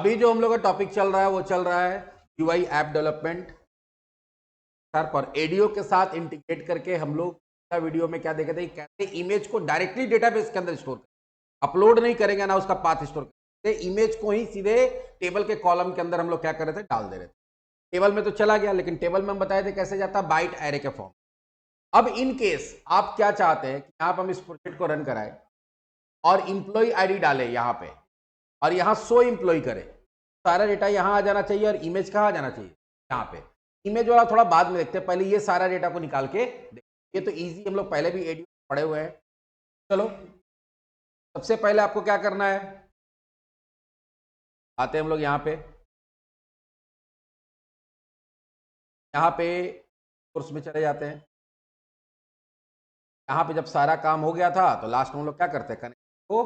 अभी जो हम लोग का टॉपिक चल रहा है वो चल रहा है यूआई ऐप डेवलपमेंट सर पर एडीओ के साथ इंटीग्रेट करके हम लोग वीडियो में क्या देखे थे, कैसे इमेज को डायरेक्टली डेटाबेस के अंदर स्टोर करें, अपलोड नहीं करेंगे ना उसका पाथ स्टोर करेंगे, इमेज को ही सीधे टेबल के कॉलम के अंदर हम लोग क्या कर रहे थे, डाल दे रहे थे। टेबल में तो चला गया, लेकिन टेबल में हम बताए थे कैसे जाता, बाइट एरे के फॉर्म। अब इन केस आप क्या चाहते हैं कि यहां पर हम इस प्रोजेक्ट को रन कराएं और इंप्लॉय आईडी डालें यहां पे और यहां 100 इंप्लॉय करें, सारा डेटा यहां आ जाना चाहिए और इमेज कहां आ जाना चाहिए, यहां पे। इमेज वाला थोड़ा बाद में देखते हैं, पहले ये सारा डेटा को निकाल के देखते। ये तो इजी, हम लोग पहले भी एडियो पढ़े हुए हैं। चलो सबसे पहले आपको क्या करना है, आते हैं हम लोग यहां पे कोर्स में चले जाते हैं। यहां पे जब सारा काम हो गया था तो लास्ट में हम लोग क्या करते हैं, कनेक्शन को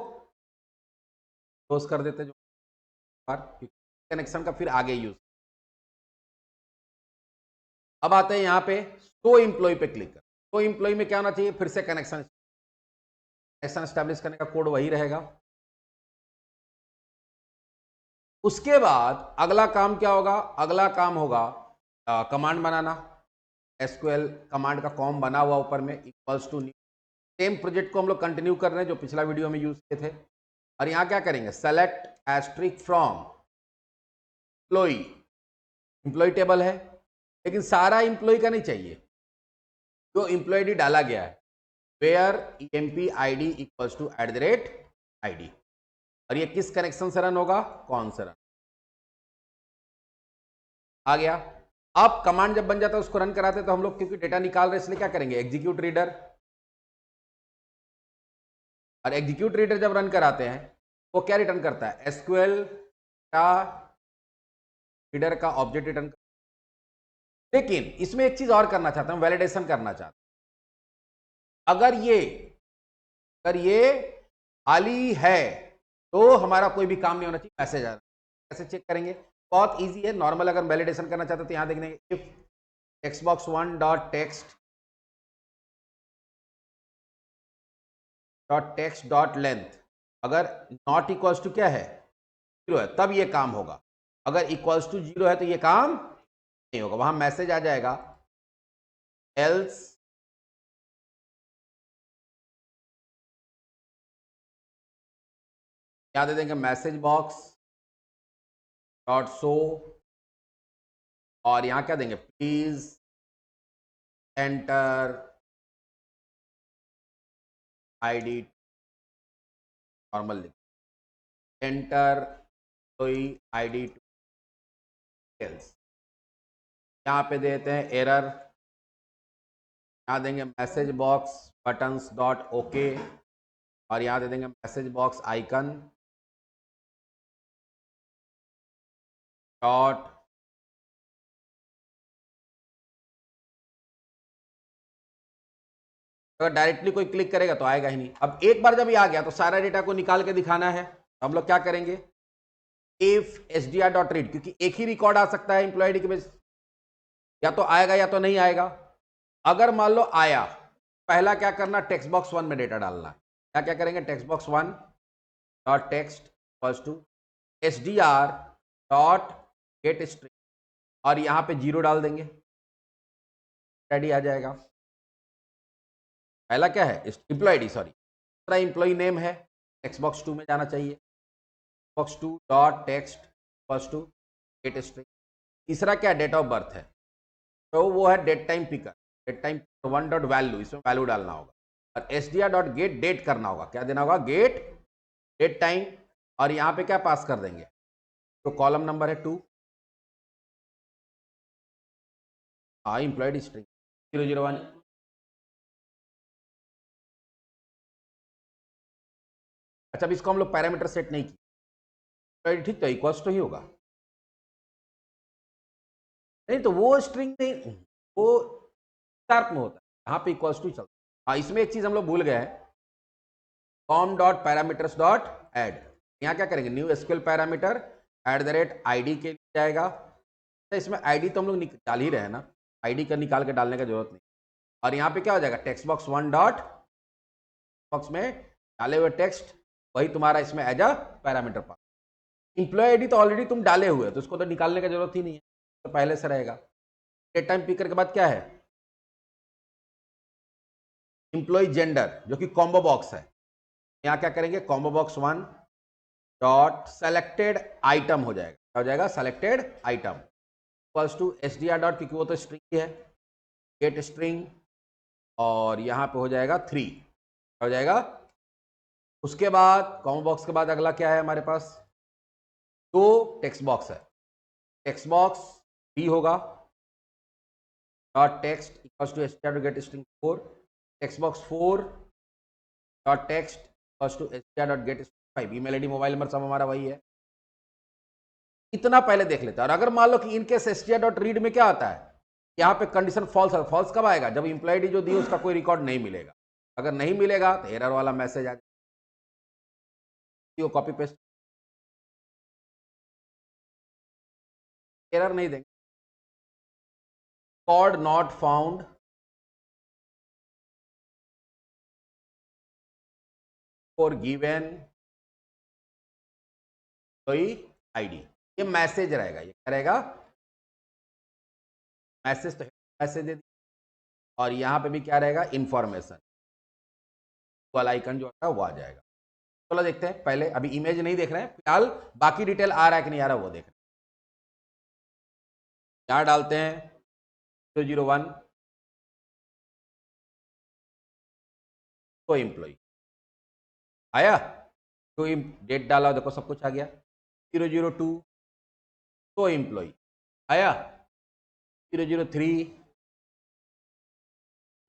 क्लोज कर देते हैं, जो कनेक्शन का फिर आगे यूज। अब आते हैं यहां पे 100 इंप्लॉय पे क्लिक कर। 100 इंप्लॉय में क्या होना चाहिए, फिर से कनेक्शन एस्टैब्लिश करने का कोड वही रहेगा। उसके बाद अगला काम क्या होगा, अगला काम होगा कमांड बनाना। एसक्यूएल कमांड का कॉम बना हुआ ऊपर में equals to new. Same project को हम लोग कंटिन्यू कर रहे हैं जो पिछला वीडियो में यूज किए थे। और यहां क्या करेंगे, select asterisk from employee. Employee table है लेकिन सारा एम्प्लॉय का नहीं चाहिए, जो एम्प्लॉय आईडी डाला गया है, where emp id equals to @id। और ये किस कनेक्शन से रन होगा, कौन से रन आ गया। अब कमांड जब बन जाता है उसको रन कराते तो हम लोग क्योंकि डेटा निकाल रहे इसलिए क्या करेंगे, एग्जीक्यूट रीडर। और एग्जीक्यूट रीडर जब रन कराते हैं वो क्या रिटर्न करता है, एसक्यूएल का रीडर का ऑब्जेक्ट रिटर्न। लेकिन इसमें एक चीज और करना चाहता हूं, वैलिडेशन करना चाहता हूं। अगर ये खाली है तो हमारा कोई भी काम नहीं होना चाहिए, मैसेज आ रहा है। कैसे चेक करेंगे, बहुत इजी है। नॉर्मल अगर वैलिडेशन करना चाहते तो यहां देखने, if textbox one dot text dot length अगर नॉट इक्वल्स टू क्या है, 0 है, तब ये काम होगा। अगर इक्वल्स टू 0 है तो ये काम नहीं होगा, वहां मैसेज आ जाएगा एल्स क्या दे देंगे, मैसेज बॉक्स डॉट शो। और यहां क्या देंगे, please enter ID, normal enter कोई आईडी टू डिटेल्स। यहां पे देते हैं एरर, यहां देंगे message box buttons dot okay और यहां दे देंगे मैसेज बॉक्स आइकन डॉट अगर डायरेक्टली कोई क्लिक करेगा तो आएगा ही नहीं। अब एक बार जब ये आ गया तो सारा डेटा को निकाल के दिखाना है, तो हम लोग क्या करेंगे, इफ एसडीआर डॉट रीड, क्योंकि एक ही रिकॉर्ड आ सकता है एम्प्लॉय आईडी के बेस, या तो आएगा या तो नहीं आएगा। अगर मान लो आया, पहला क्या करना, टेक्स्ट बॉक्स 1 में डेटा डालना। क्या क्या करेंगे, text box 1 dot text equals to SDR dot get string और यहां पे 0 डाल देंगे, रेडी आ जाएगा। पहला क्या है, एम्प्लॉय आईडी, सॉरी दूसरा एम्प्लॉय नेम है, टेक्स्ट बॉक्स 2 में जाना चाहिए, box 2 dot text equals to get string. तीसरा क्या, डेट ऑफ बर्थ है, तो वो है date time picker, date time 1 dot value, इसमें वैल्यू डालना होगा। और एसडीआर डॉट गेट डेट करना होगा, क्या देना होगा, गेट डेट टाइम। और यहां पे क्या पास कर देंगे, तो कॉलम नंबर है 2, हाँ इंप्लॉयड स्ट्रिंग 001। अच्छा, अब इसको हम लोग पैरामीटर सेट नहीं किया, ठीक तो इक्वल्स टू ही होगा, नहीं तो वो स्ट्रिंग नहीं, वो शार्प में होता है, यहाँ पे इक्वल्स टू चलता है। हाँ, इसमें एक चीज हम लोग भूल गए हैं, com dot parameters dot add. यहाँ क्या करेंगे, न्यू एसक्यूएल पैरामीटर @id के लिए जाएगा। तो इसमें आईडी तो हम लोग डाल ही रहे हैं ना, आईडी का निकाल के डालने का जरूरत नहीं। और यहाँ पे क्या हो जाएगा, टेक्स्ट बॉक्स 1 डॉट बॉक्स में डाले हुए टेक्स्ट वही तुम्हारा इसमें as a parameter pass. Employee ID तो ऑलरेडी तुम डाले हुए, तो इसको तो निकालने की जरूरत ही नहीं है, तो पहले से रहेगा। डेट टाइम पिकर के बाद क्या है, इंप्लॉय जेंडर जो कि कॉम्बो बॉक्स है। यहां क्या करेंगे, combo box 1 dot selected item हो जाएगा, क्या हो जाएगा, selected item equals to SDR dot, क्योंकि वो तो स्ट्रिंग है, गेट स्ट्रिंग, और यहां पे हो जाएगा 3, क्या हो जाएगा। उसके बाद कॉम्बो बॉक्स के बाद अगला क्या है हमारे पास, दो टेक्स्ट बॉक्स है, टेक्स्ट बॉक्स 3 होगा, dot text equals to STR dot get string 4, text box 4 dot text equals to STR dot get string 5। Email ID mobile number सब हमारा वही है, इतना पहले देख लेते हैं। और अगर मान लो कि इनके एसटीआर डॉट रीड में क्या आता है, यहाँ पे कंडीशन फॉल्स है, फॉल्स कब आएगा, जब इंप्लॉय आईडी जो दी उसका कोई रिकॉर्ड नहीं मिलेगा। अगर नहीं मिलेगा तो एरर वाला मैसेज आ जाएगा, कॉपी पेस्ट, एरर नहीं देंगे, record not found for given ID, ये मैसेज रहेगा, ये क्या रहेगा, मैसेज, तो मैसेज दे दिया, और यहां पे भी क्या रहेगा, इंफॉर्मेशन वाला आइकन जो है वो आ जाएगा। चलो देखते हैं, पहले अभी इमेज नहीं देख रहे हैं फिलहाल, बाकी डिटेल आ रहा है कि नहीं आ रहा वो देख रहे हैं। यहां डालते हैं 001 तो एम्प्लॉय आया, तो डेट डाला, देखो सब कुछ आ गया। 002 तो एम्प्लॉय आया, 003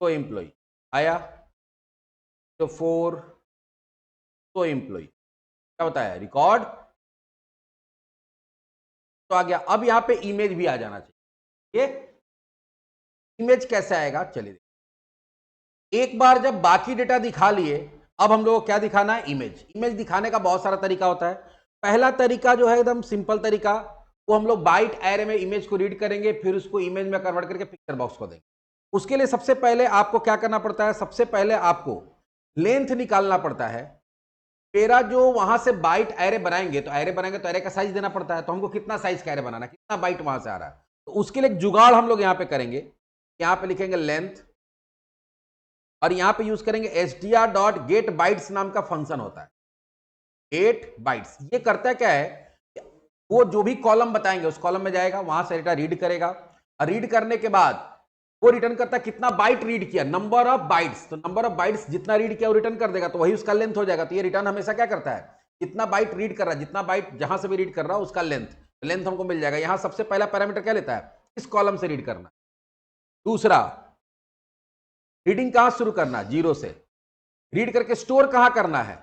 तो एम्प्लॉय आया, 04 तो एम्प्लॉय, क्या बताया, रिकॉर्ड तो आ गया। अब यहां पे इमेज भी आ जाना चाहिए। ये इमेज कैसे आएगा, चलिए एक बार जब बाकी डेटा दिखा लिए, अब हम लोग को क्या दिखाना है, इमेज। इमेज दिखाने का बहुत सारा तरीका होता है। पहला तरीका जो है एकदम सिंपल तरीका, वो हम लोग बाइट एरे में इमेज को रीड करेंगे, फिर उसको इमेज में कन्वर्ट करके पिक्चर बॉक्स को देंगे। उसके लिए सबसे पहले आपको क्या करना पड़ता है, सबसे पहले आपको लेंथ निकालना पड़ता है। मेरा जो वहां से बाइट एरे बनाएंगे, तो एरे बनाएंगे तो एरे का साइज देना पड़ता है, तो हमको कितना साइज का एरे बनाना, कितना बाइट वहां से आ रहा है, तो उसके लिए एक जुगाड़ हम लोग यहां पे करेंगे। यहां पे लिखेंगे लेंथ, और यहां पे यूज करेंगे एसटीआर डॉट गेट बाइट्स नाम का फंक्शन होता है, गेट बाइट्स। ये करता क्या है, वो जो भी कॉलम बताएंगे उस कॉलम में जाएगा, वहां से डेटा रीड करेगा, और रीड करने के बाद वो रिटर्न करता है कितना बाइट रीड किया, नंबर ऑफ बाइट्स। तो नंबर ऑफ बाइट्स जितना रीड किया वो रिटर्न कर देगा, तो वही उसका लेंथ हो जाएगा। तो ये रिटर्न हमेशा क्या करता है, जितना बाइट रीड कर रहा है, जितना बाइट जहां से भी रीड कर रहा है उसका लेंथ, लेंथ हमको मिल जाएगा। यहां सबसे पहला पैरामीटर क्या लेता है, इस कॉलम से रीड करना। दूसरा, रीडिंग कहां शुरू करना, 0 से। रीड करके स्टोर कहां करना है,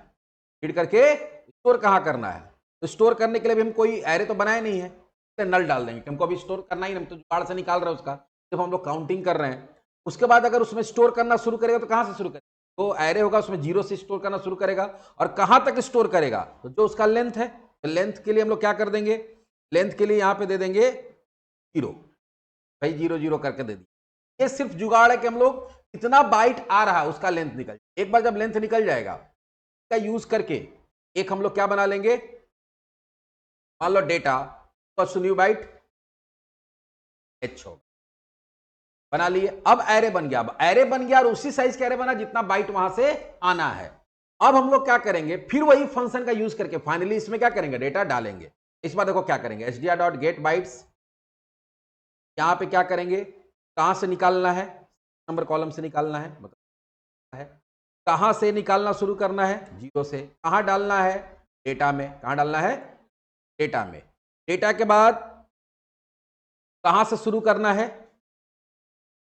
रीड करके स्टोर कहां करना है। तो स्टोर करने के लिए भी हम कोई एरे तो बनाए नहीं है, तो नल डाल देंगे, हमको अभी स्टोर करना ही नहीं, हम तो जुगाड़ से निकाल रहे हैं उसका, जब हम लोग काउंटिंग कर रहे हैं। उसके बाद अगर उसमें स्टोर करना शुरू करेगा तो कहां से शुरू करेगा, तो एरे होगा उसमें 0 से स्टोर करना शुरू करेगा, और कहां तक स्टोर करेगा, तो जो उसका लेंथ है, तो लेंथ के लिए हम लोग क्या कर देंगे, लेंथ के लिए यहां पे दे देंगे 0, भाई 0 0 करके दे दिए। ये सिर्फ जुगाड़ है कि हम लोग कितना बाइट आ रहा है उसका लेंथ निकल, एक बार जब लेंथ निकल जाएगा इसका यूज करके एक हम लोग क्या बना लेंगे, मान लो data first new byte h होगा, बना लिए। अब एरे बन गया, अब एरे बन गया और उसी साइज का एरे बना जितना बाइट वहां से आना है। अब हम लोग क्या करेंगे, फिर वही फंक्शन का यूज करके फाइनली इसमें क्या करेंगे, डेटा डालेंगे। इस बार देखो क्या करेंगे, एसडीआर डॉट गेट बाइट्स, यहां पे क्या करेंगे, कहां से निकालना है, नंबर कॉलम से निकालना है, मतलब है कहां से निकालना शुरू करना है, 0 से। कहां डालना है, डेटा में। कहां डालना है, डेटा में। डेटा के बाद कहां से शुरू करना है,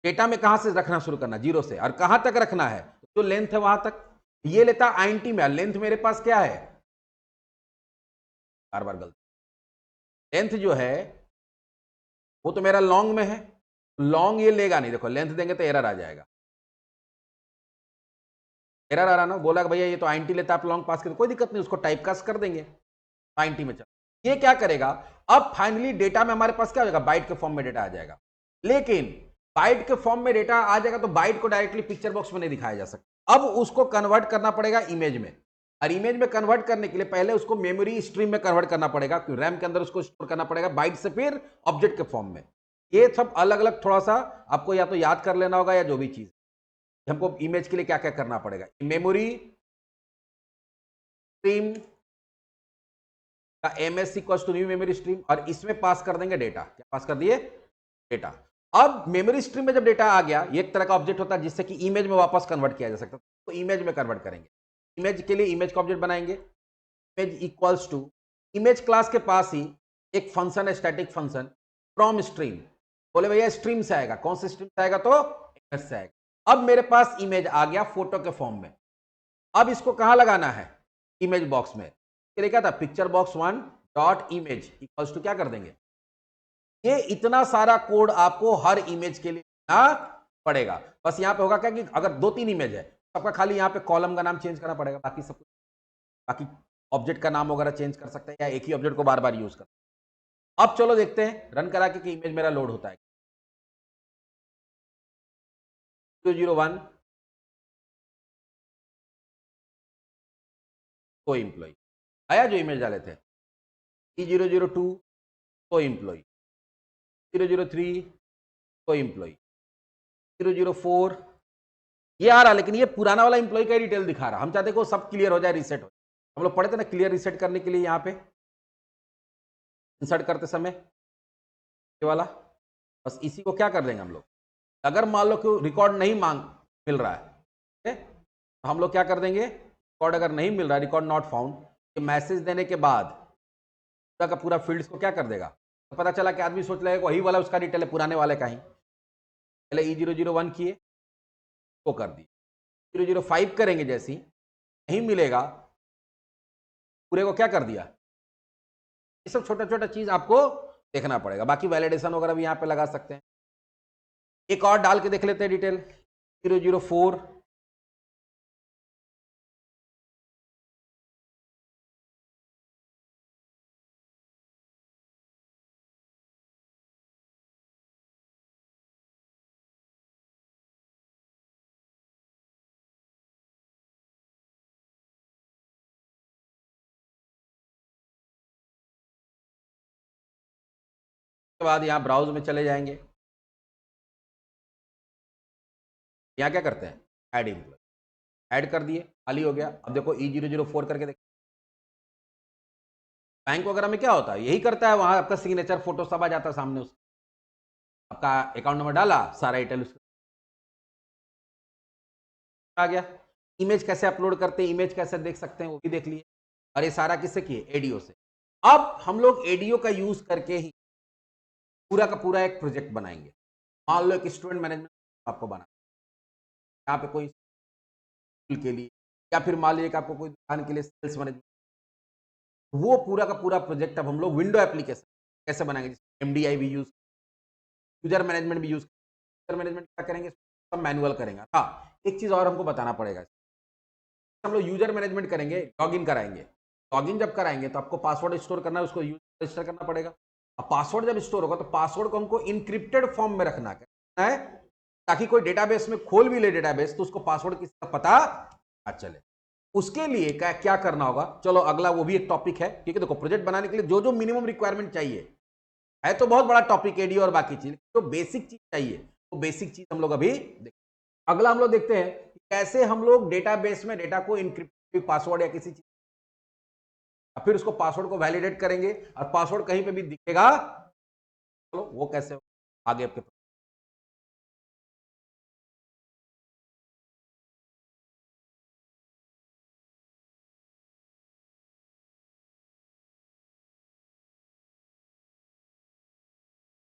डेटा में कहां से रखना शुरू करना, 0 से, और कहां तक रखना है, जो लेंथ है वहां तक। ये लेता आईएनटी में, लेंथ मेरे पास क्या है, बार बार गलती, लेंथ जो है वो तो मेरा लॉन्ग में है, लॉन्ग ये लेगा नहीं, देखो लेंथ देंगे तो एरर आ जाएगा, एरर आ रहा ना, बोला कि भैया ये तो आईएनटी लेता, आप लॉन्ग पास करते, कोई दिक्कत नहीं, उसको टाइप कास्ट कर देंगे, आईएनटी में चल। ये क्या करेगा, अब फाइनली डेटा में हमारे पास क्या हो जाएगा, बाइट के फॉर्म में डेटा आ जाएगा। लेकिन बाइट के फॉर्म में डेटा आ जाएगा तो बाइट को डायरेक्टली पिक्चर बॉक्स में नहीं दिखाया जा सकता, अब उसको कन्वर्ट करना पड़ेगा इमेज में। और इमेज में कन्वर्ट करने के लिए पहले उसको मेमोरी स्ट्रीम में कन्वर्ट करना पड़ेगा, रैम के अंदर उसको स्टोर करना पड़ेगा बाइट से, फिर ऑब्जेक्ट के फॉर्म में। ये सब अलग अलग थोड़ा सा आपको या तो याद कर लेना होगा या जो भी चीज हमको इमेज के लिए क्या क्या करना पड़ेगा। मेमोरी स्ट्रीम का MS equals to new memory stream, और इसमें पास कर देंगे डेटा। क्या पास कर दिए? डेटा। अब मेमोरी स्ट्रीम में जब डेटा आ गया, ये एक तरह का ऑब्जेक्ट होता है जिससे कि इमेज में वापस कन्वर्ट किया जा सकता है, तो इमेज में कन्वर्ट करेंगे। इमेज के लिए इमेज का ऑब्जेक्ट बनाएंगे, image equals to, image class के पास ही एक फंक्शन है, स्टैटिक फंक्शन फ्रॉम स्ट्रीम। बोले भैया स्ट्रीम से आएगा, कौन से स्ट्रीम से आएगा? तो इमेज से आएगा। अब मेरे पास इमेज आ गया फोटो के फॉर्म में, अब इसको कहां लगाना है? इमेज बॉक्स में। इसके लिए क्या था? Picture box 1 dot image equals to, क्या कर देंगे? ये इतना सारा कोड आपको हर इमेज के लिए लिखना पड़ेगा। बस यहां पे होगा क्या कि अगर 2-3 इमेज है, आपका खाली यहां पे कॉलम का नाम चेंज करना पड़ेगा, बाकी सब कुछ, बाकी ऑब्जेक्ट का नाम वगैरह चेंज कर सकते हैं या एक ही ऑब्जेक्ट को बार बार यूज कर। अब चलो देखते हैं रन करा के कि इमेज मेरा लोड होता है। 001 कोई इंप्लॉय आया जो इमेज डाले थे। 002 कोई इंप्लॉय, 003 कोई इंप्लॉय, 004 ये आ रहा, लेकिन ये पुराना वाला इंप्लॉय का डिटेल दिखा रहा। हम चाहते हैं कि वो सब क्लियर हो जाए, रीसेट हो। हम लोग पढ़े थे ना क्लियर रीसेट करने के लिए, यहाँ पे इंसर्ट करते समय ये वाला, बस इसी को क्या कर देंगे हम लोग। अगर मान लो कि रिकॉर्ड नहीं मिल रहा है, ठीक है, तो हम लोग क्या कर देंगे, रिकॉर्ड अगर नहीं मिल रहा है, रिकॉर्ड नॉट फाउंड, ये मैसेज देने के बाद पूरा का पूरा फील्ड्स को क्या कर देगा। तो पता चला कि आदमी सोच लेगा वही वाला उसका डिटेल है, पुराने वाले का ही। पहले E001 किए, वो कर दी। 005 करेंगे, जैसी नहीं मिलेगा पूरे को क्या कर दिया। ये सब छोटा छोटा चीज आपको देखना पड़ेगा। बाकी वैलिडेशन वगैरह भी यहाँ पे लगा सकते हैं। एक और डाल के देख लेते हैं डिटेल। 004 के बाद यहाँ ब्राउज में चले जाएंगे। यहाँ क्या करते हैं, ऐड इंप्लॉय, ऐड कर दिए, खाली हो गया। अब देखो E004 करके देखो, बैंक वगैरह में क्या होता है, यही करता है। वहां आपका सिग्नेचर फोटो सब आ जाता है सामने, उसका आपका अकाउंट नंबर डाला, सारा डिटेल आ गया। इमेज कैसे अपलोड करते हैं, इमेज कैसे देख सकते हैं, वो भी देख लिए। और ये सारा किससे किए? एडीओ से। अब हम लोग एडीओ का यूज करके ही पूरा का पूरा एक प्रोजेक्ट बनाएंगे। मान लो एक स्टूडेंट मैनेजमेंट आपको बना, यहाँ पे कोई स्कूल के लिए, या फिर मान लीजिए कि आपको कोई दुकान के लिए सेल्स मैनेजमेंट, वो पूरा का पूरा प्रोजेक्ट अब हम लोग विंडो एप्लीकेशन कैसे बनाएंगे। एमडीआई भी यूज, यूजर मैनेजमेंट भी यूज। यूजर मैनेजमेंट क्या करेंगे, सब मैनुअल करेंगे। हाँ, एक चीज और हमको बताना पड़ेगा, हम लोग यूजर मैनेजमेंट करेंगे, लॉगिन कराएंगे। लॉगिन जब कराएंगे तो आपको पासवर्ड स्टोर करना है, उसको रजिस्टर करना पड़ेगा। अब पासवर्ड जब स्टोर होगा तो पासवर्ड को हमको इनक्रिप्टेड फॉर्म में रखना है, ताकि कोई डेटाबेस में खोल भी ले डेटाबेस तो उसको पासवर्ड किसी का पता ना चले। उसके लिए क्या क्या करना होगा, चलो अगला वो भी एक टॉपिक है। ठीक है, देखो प्रोजेक्ट बनाने के लिए जो जो मिनिमम रिक्वायरमेंट चाहिए है, तो बहुत बड़ा टॉपिक एडीओ और बाकी चीज, तो बेसिक चीज चाहिए, वो बेसिक चीज हम लोग अभी देखते। अगला हम लोग देखते हैं कि कैसे हम लोग डेटाबेस में डेटा को इनक्रिप्ट पासवर्ड या किसी चीज, फिर उसको पासवर्ड को वैलिडेट करेंगे और पासवर्ड कहीं पे भी दिखेगा, चलो वो कैसे आगे आपके